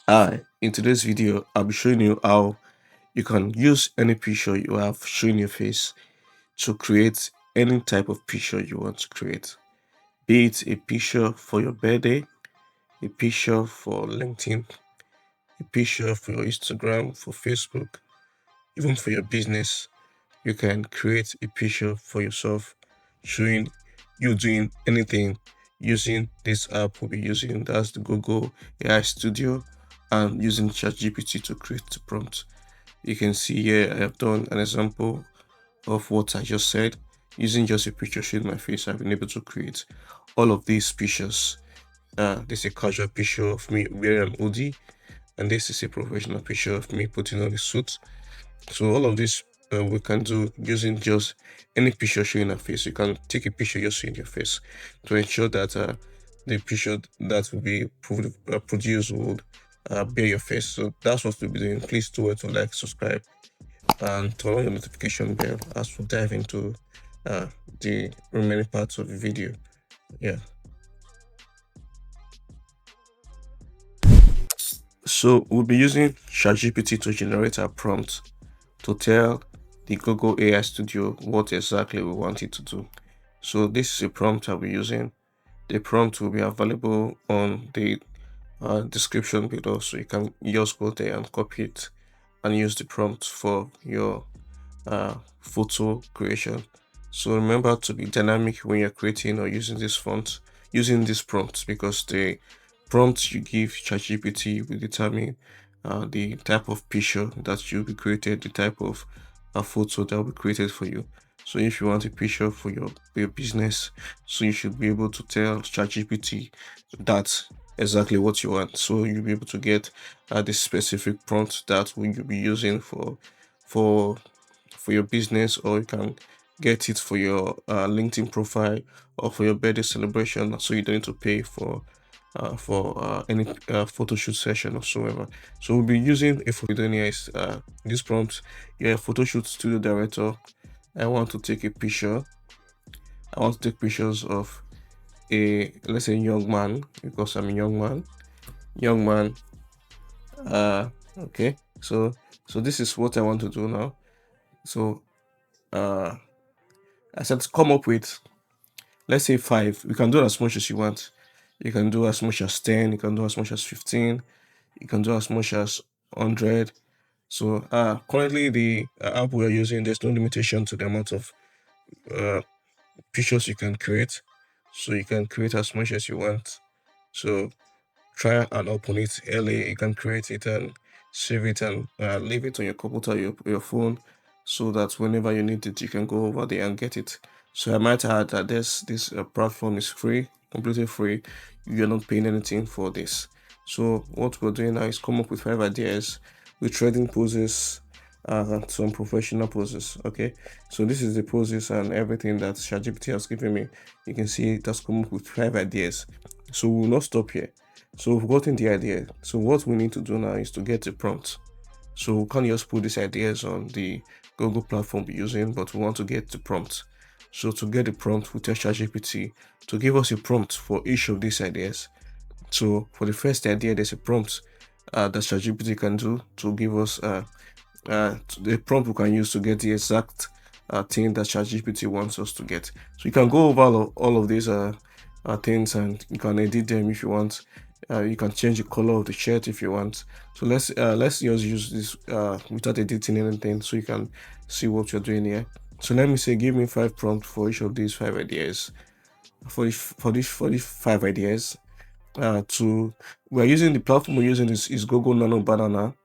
Hi, in today's video, I'll be showing you how you can use any picture you have showing your face to create any type of picture you want to create. Be it a picture for your birthday, a picture for LinkedIn, a picture for your Instagram, for Facebook, even for your business. You can create a picture for yourself showing you doing anything using this app we'll be using. That's the Google AI Studio, and using ChatGPT to create the prompt. You can see here I have done an example of what I just said. Using just a picture showing my face, I've been able to create all of these pictures. This is a casual picture of me wearing an hoodie, and this is a professional picture of me putting on a suit. So all of this we can do using just any picture showing a face. You can take a picture just showing your face to ensure that the picture that will be produced would bear your face. So that's what we'll be doing. Please do it to like, subscribe, and turn on your notification bell as we dive into uh, the remaining parts of the video. Yeah. So we'll be using ChatGPT to generate our prompt to tell the Google AI Studio what exactly we want it to do. So this is a prompt I'll be using. The prompt will be available on the description below, so you can just go there and copy it and use the prompt for your photo creation. So remember to be dynamic when you're creating or using this font, using this prompt, because the prompt you give ChatGPT will determine the type of picture that you'll be created, the type of photo that will be created for you. So if you want a picture for your business, so you should be able to tell ChatGPT that exactly what you want. So you'll be able to get the specific prompt that will you be using for for your business, or you can get it for your LinkedIn profile or for your birthday celebration, so you don't need to pay for any photo shoot session or so ever. So we'll be using a photo is this prompt. You're a photo shoot studio director. I want to take a picture. I want to take pictures of a, let's say, young man, because I'm a young man. Young man. Okay. So this is what I want to do now. So uh I said to come up with, let's say, five. You can do as much as you want. You can do as much as 10, you can do as much as 15, you can do as much as 100. So currently the app we are using, there's no limitation to the amount of uh pictures you can create. So you can create as much as you want. So try and open it early. You can create it and save it and leave it on your computer, your phone, so that whenever you need it, you can go over there and get it. So I might add that this platform is free, completely free. You're not paying anything for this. So what we're doing now is come up with 5 ideas with trading poses, some professional poses. Okay, so this is the poses and everything that ChatGPT has given me. You can see it has come up with 5 ideas. So we'll not stop here. So we've gotten the idea. So what we need to do now is to get the prompt. So we can't just put these ideas on the Google platform we're using, but we want to get the prompt. So to get the prompt, we tell ChatGPT to give us a prompt for each of these ideas. So for the first idea, there's a prompt that ChatGPT can do to give us the prompt we can use to get the exact thing that ChatGPT wants us to get. So you can go over all of these things, and you can edit them if you want. You can change the color of the shirt if you want. So let's just use this without editing anything, so you can see what you're doing here. So let me say, give me 5 prompts for each of these 5 ideas. For these 5 ideas, to we're using the platform we're using is Google Nano Banana.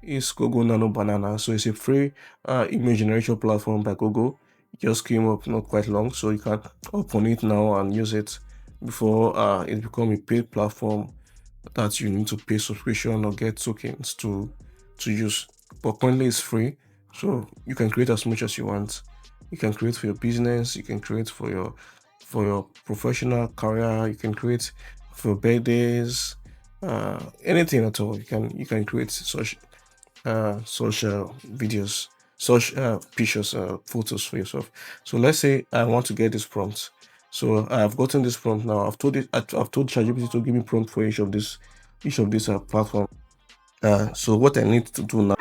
It's Google Nano Banana. So it's a free image generation platform by Google. It just came up not quite long, so you can open it now and use it before it become a paid platform that you need to pay subscription or get tokens to use. But currently it's free, so you can create as much as you want. You can create for your business, you can create for your professional career, you can create for birthdays, anything at all. You can create such videos, such pictures, photos for yourself. So let's say I want to get this prompt. So I've gotten this prompt now. I've told ChatGPT to give me prompt for each of these platform. So what I need to do now,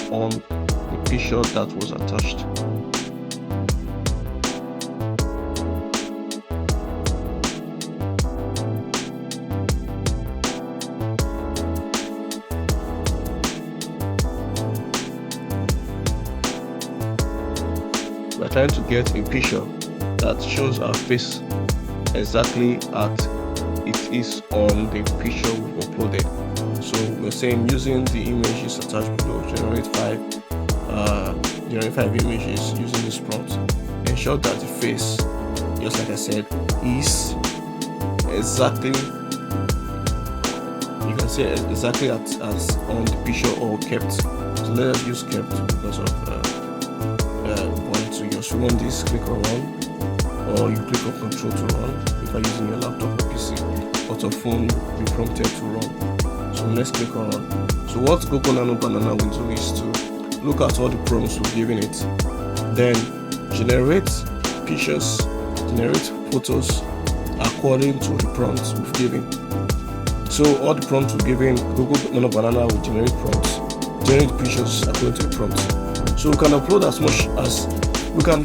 on the picture that was attached. We're trying to get a picture that shows our face exactly as it is on the picture we've uploaded. So we're saying using the images attached below, generate five images using this prompt. Ensure that the face, just like I said, is exactly, you can say exactly as on the picture or kept. So let us use kept because of wanting to just run this, click on run, or you click on control to run. If you're using your laptop or PC or your phone, you'll be prompted to run. So let's click on run. So what Google Nano Banana will do is to look at all the prompts we've given it, then generate pictures, generate photos according to the prompts we've given. So all the prompts we've given, Google Nano Banana will generate prompts, generate pictures according to the prompts. So we can upload as much as we can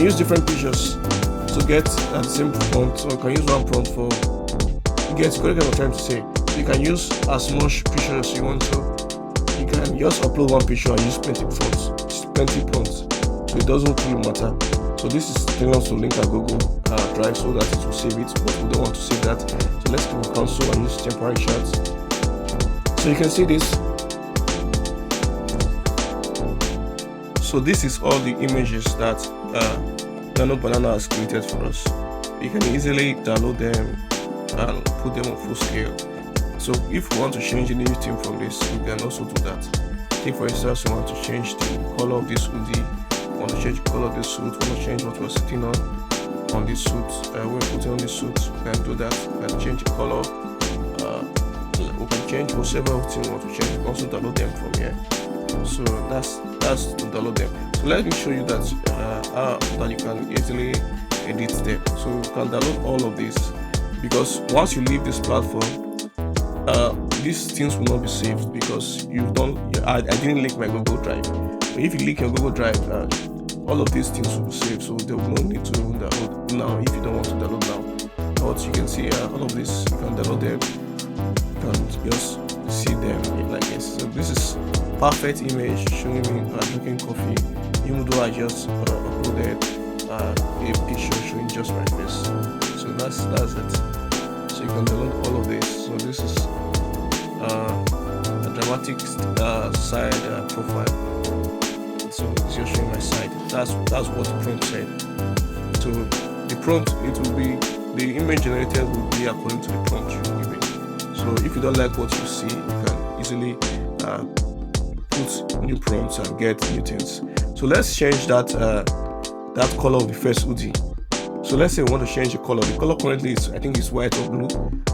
use different pictures to get at the same prompt. So we can use one prompt for get what I'm trying to say. You can use as much pictures as you want to. You can just upload one picture and use plenty prompts. So it doesn't really matter. So this is telling us to link our Google Drive so that it will save it, but we don't want to save that. So let's click on cancel and use temporary chats. So you can see this. So this is all the images that Nano Banana has created for us. You can easily download them and put them on full scale. So if you want to change anything from this, you can also do that. Take for instance, you want to change the color of this hoodie, you want to change the color of this suit, you want to change what we're sitting on this suit. When we're putting on this suit, we can do that. We can change the color. We can change whatever thing we want to change. We can also download them from here. So that's to download them. So let me show you that that you can easily edit them. So you can download all of this, because once you leave this platform, these things will not be saved because you've done. I didn't link my Google Drive. But if you link your Google Drive, all of these things will be saved. So there will no need to download now if you don't want to download now. But you can see all of this. You can download them. You can just see them like this. So this is perfect image showing me drinking coffee, even though I just uploaded a picture showing just my face. So that's it. So you can download all of this. So this is a dramatic side profile. So it's just showing my side. That's what the prompt said. So the prompt, it will be, the image generated will be according to the prompt you give it. So if you don't like what you see, you can easily put new prompts and get new things. So let's change that color of the first hoodie. So let's say we want to change the color. The color currently is, I think it's white or blue.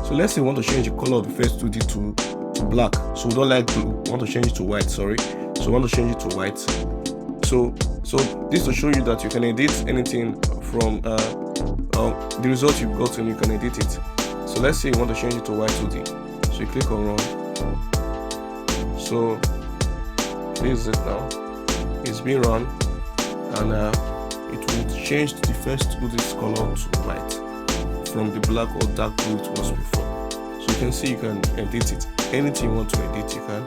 So let's say we want to change the color of the first hoodie to black. So we don't like blue, we want to change it to white, sorry. So we want to change it to white. So this to show you that you can edit anything from the result you've gotten, you can edit it. So let's say you want to change it to white hoodie. So you click on run. So this is it now. It's been run, and it will change the first hoodie's color to white from the black or dark blue it was before. So you can see you can edit it. Anything you want to edit, you can.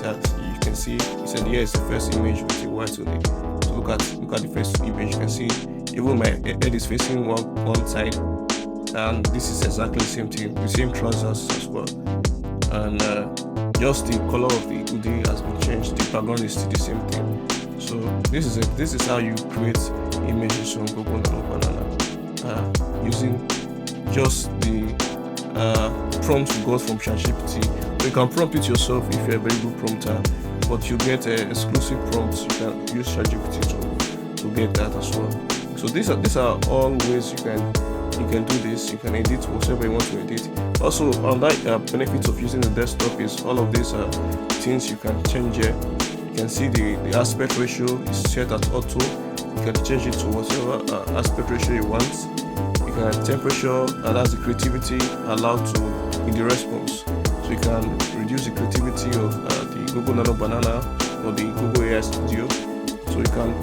You can see it said here is the first image with the white hoodie. So look at the first image. You can see even my head is facing one side, and this is exactly the same thing, the same trousers as well. And just the color of the hoodie has been changed. The background is still the same thing. So this is it. This is how you create images from Google Nano Banana using just the prompts you got from ChatGPT. You can prompt it yourself if you're a very good prompter, but you get exclusive prompts. You can use ChatGPT to get that as well. So these are all ways you can do this. You can edit whatever you want to edit. Also, another benefit of using the desktop is all of these things you can change here. You can see the aspect ratio is set at auto. You can change it to whatever aspect ratio you want. You can have temperature, and that's the creativity allowed to in the response. So you can reduce the creativity of the Google Nano Banana or the Google AI Studio. So you can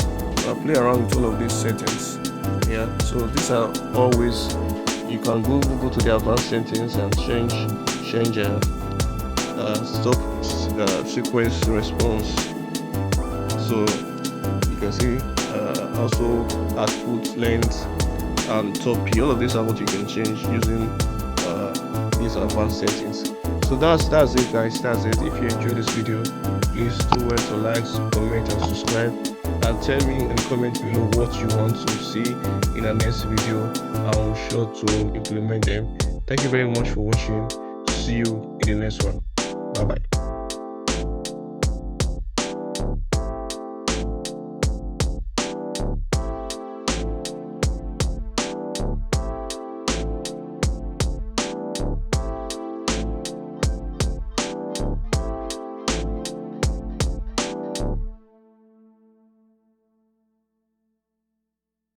play around with all of these settings. Yeah. So these are always, you can go to the advanced settings and change stop sequence response. So you can see also output length and top P. All of these are what you can change using these advanced settings. So that's it, guys. That's it. If you enjoyed this video, please do well to like, comment, and subscribe, and tell me in the comment below what you want to see in the next video. I'll be sure to implement them. Thank you very much for watching. See you in the next one. Bye bye.